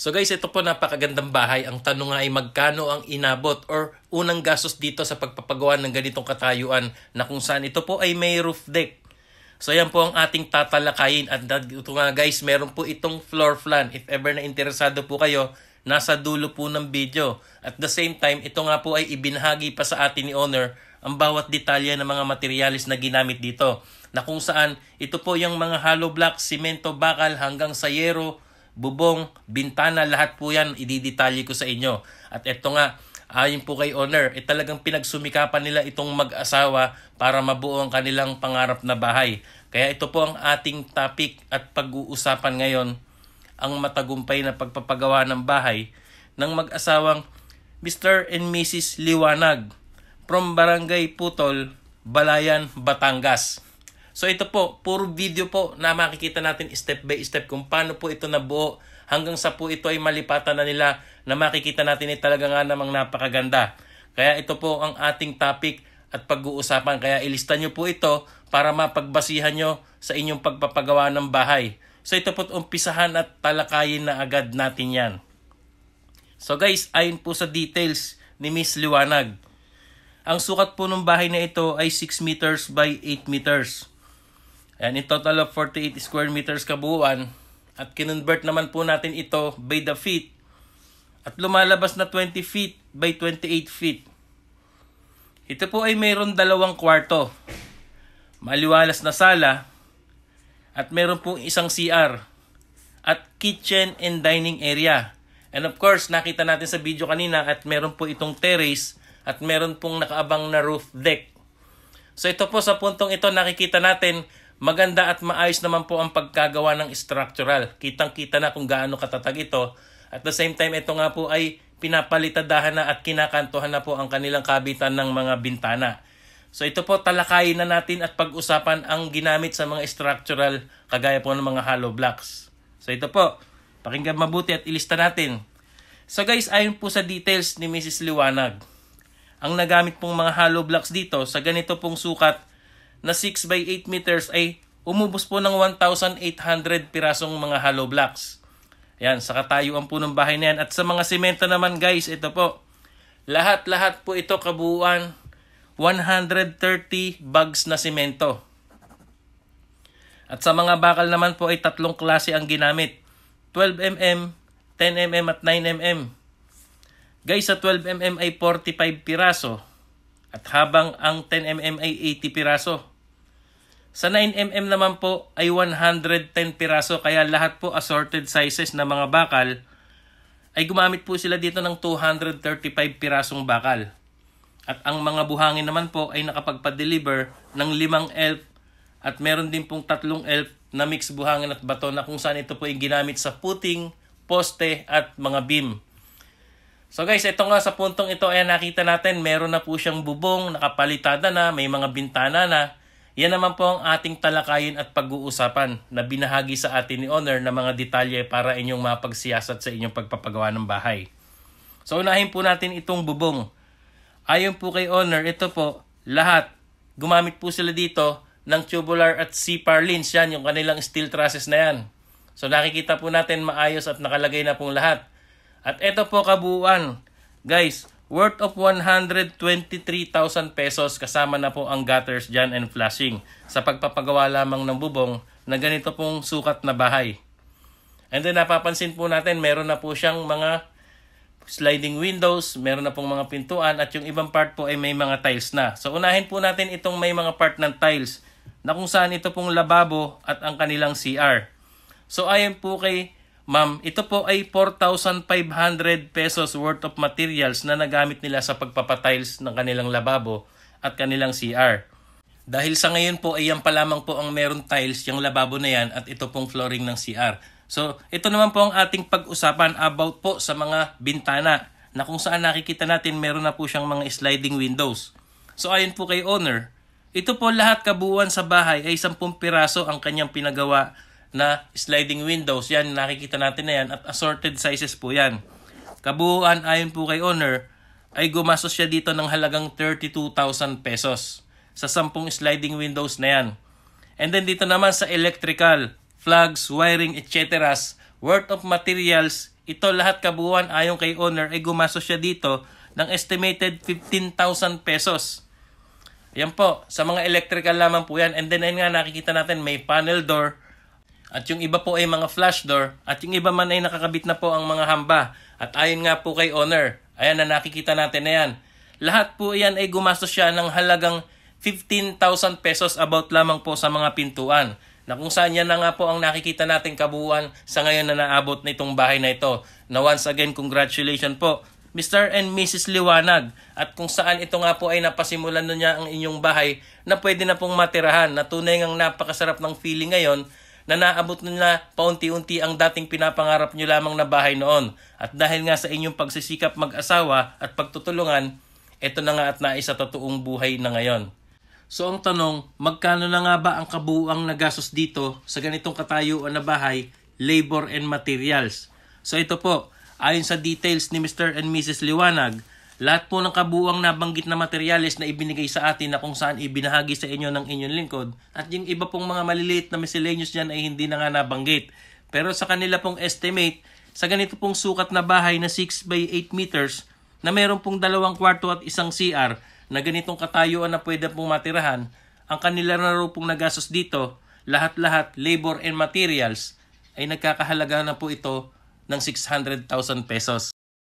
So guys, ito po napakagandang bahay. Ang tanong nga ay magkano ang inabot or unang gastos dito sa pagpapagawa ng ganitong katayuan na kung saan ito po ay may roof deck. So yan po ang ating tatalakayin at ito nga guys, meron po itong floor plan. If ever na interesado po kayo, nasa dulo po ng video. At the same time, ito nga po ay ibinahagi pa sa atin ni owner ang bawat detalye ng mga materialis na ginamit dito. Na kung saan ito po yung mga hollow block, simento, bakal hanggang sa yero, bubong, bintana, lahat po yan ididetalye ko sa inyo. At ito nga, ayon po kay owner, talagang pinagsumikapan nila itong mag-asawa para mabuo ang kanilang pangarap na bahay. Kaya ito po ang ating topic at pag-uusapan ngayon, ang matagumpay na pagpapagawa ng bahay ng mag-asawang Mr. and Mrs. Liwanag from Barangay Putol, Balayan, Batangas. So ito po, puro video po na makikita natin step by step kung paano po ito nabuo hanggang sa po ito ay malipatan na nila na makikita natin ay talaga nga namang napakaganda. Kaya ito po ang ating topic at pag-uusapan. Kaya ilista nyo po ito para mapagbasihan nyo sa inyong pagpapagawa ng bahay. So ito po umpisahan at talakayin na agad natin yan. So guys, ayon po sa details ni Miss Liwanag, ang sukat po ng bahay na ito ay 6 meters by 8 meters. And in total of 48 square meters kabuuan. At kinonvert naman po natin ito by the feet. At lumalabas na 20 feet by 28 feet. Ito po ay mayroon 2 kwarto. Maliwalas na sala. At mayroon pong isang CR. At kitchen and dining area. And of course, nakita natin sa video kanina at mayroon po itong terrace. At mayroon pong nakaabang na roof deck. So ito po sa puntong ito nakikita natin maganda at maayos naman po ang pagkagawa ng structural. Kitang-kita na kung gaano katatag ito. At the same time, ito nga po ay pinapalitadahan na at kinakantuhan na po ang kanilang kabitan ng mga bintana. So ito po talakayin na natin at pag-usapan ang ginamit sa mga structural kagaya po ng mga hollow blocks. So ito po, pakinggan mabuti at ilista natin. So guys, ayon po sa details ni Mrs. Liwanag, ang nagamit pong mga hollow blocks dito sa ganito pong sukat na 6 by 8 meters ay umubos po ng 1,800 pirasong mga hollow blocks. Yan, sa katayuan po ng bahay na yan. At sa mga semento naman guys, ito po. Lahat-lahat po ito kabuuan 130 bags na semento. At sa mga bakal naman po ay 3 klase ang ginamit. 12mm, 10mm at 9mm. Guys, sa 12mm ay 45 piraso. At habang ang 10mm ay 80 piraso. Sa 9mm naman po ay 110 piraso. Kaya lahat po assorted sizes na mga bakal ay gumamit po sila dito ng 235 pirasong bakal. At ang mga buhangin naman po ay nakapagpa-deliver ng 5 elf at meron din pong 3 elf na mix buhangin at bato na kung saan ito po ay ginamit sa puting, poste at mga beam. So guys, ito nga sa puntong ito ay nakita natin meron na po siyang bubong, nakapalitada na, may mga bintana na. Yan naman po ang ating talakayin at pag-uusapan na binahagi sa atin ni owner na mga detalye para inyong mapagsiyasat sa inyong pagpapagawa ng bahay. So unahin po natin itong bubong. Ayon po kay owner, ito po lahat. Gumamit po sila dito ng tubular at C-par lins. Yan, yung kanilang steel trusses na yan. So nakikita po natin maayos at nakalagay na pong lahat. At ito po kabuuan, guys, worth of 123,000 pesos kasama na po ang gutters dyan and flashing sa pagpapagawa lamang ng bubong na ganito pong sukat na bahay. And then napapansin po natin meron na po siyang mga sliding windows, meron na pong mga pintuan at yung ibang part po ay may mga tiles na. So unahin po natin itong may mga part ng tiles na kung saan ito pong lababo at ang kanilang CR. So ayon po kay ma'am, ito po ay 4,500 pesos worth of materials na nagamit nila sa pagpapatiles ng kanilang lababo at kanilang CR. Dahil sa ngayon po ay yan pa lamang po ang meron tiles, yung lababo na yan at ito pong flooring ng CR. So ito naman po ang ating pag-usapan about po sa mga bintana na kung saan nakikita natin meron na po siyang mga sliding windows. So ayon po kay owner, ito po lahat kabuuan sa bahay ay 10 piraso ang kanyang pinagawa na sliding windows. Yan, nakikita natin na yan at assorted sizes po yan. Kabuuan ayon po kay owner ay gumastos siya dito ng halagang 32,000 pesos sa 10 sliding windows na yan. And then dito naman sa electrical, plugs, wiring, etc. worth of materials ito lahat kabuuan ayon kay owner ay gumastos siya dito ng estimated 15,000 pesos. Yan po, sa mga electrical lamang po yan. And then ayun nga nakikita natin may panel door at yung iba po ay mga flash door at yung iba man ay nakakabit na po ang mga hamba. At ayon nga po kay owner, ayan na nakikita natin na yan. Lahat po yan ay gumastos siya ng halagang 15,000 pesos about lamang po sa mga pintuan. Na kung saan yan na nga po ang nakikita natin kabuuan sa ngayon na naabot na itong bahay na ito. Na once again, congratulations po Mr. and Mrs. Liwanag, at kung saan ito nga po ay napasimulan na niya ang inyong bahay na pwede na pong matirahan, na tunay ngang napakasarap ng feeling ngayon na naabot na paunti-unti ang dating pinapangarap nyo lamang na bahay noon. At dahil nga sa inyong pagsisikap mag-asawa at pagtutulungan, ito na nga at naisa totoong buhay na ngayon. So ang tanong, magkano na nga ba ang kabuuang nagastos dito sa ganitong katayuan na bahay, labor and materials? So ito po, ayon sa details ni Mr. and Mrs. Liwanag, lahat po ng kabuuang nabanggit na materyales na ibinigay sa atin na kung saan ibinahagi sa inyo ng inyong lingkod, at yung iba pong mga maliliit na miscellaneous dyan ay hindi na nga nabanggit. Pero sa kanila pong estimate, sa ganito pong sukat na bahay na 6 by 8 meters, na meron pong 2 kwarto at 1 CR, na ganitong katayuan na pwede pong matirahan, ang kanila na rin pong nagastos dito, lahat-lahat, labor and materials, ay nagkakahalaga na po ito ng 600,000 pesos.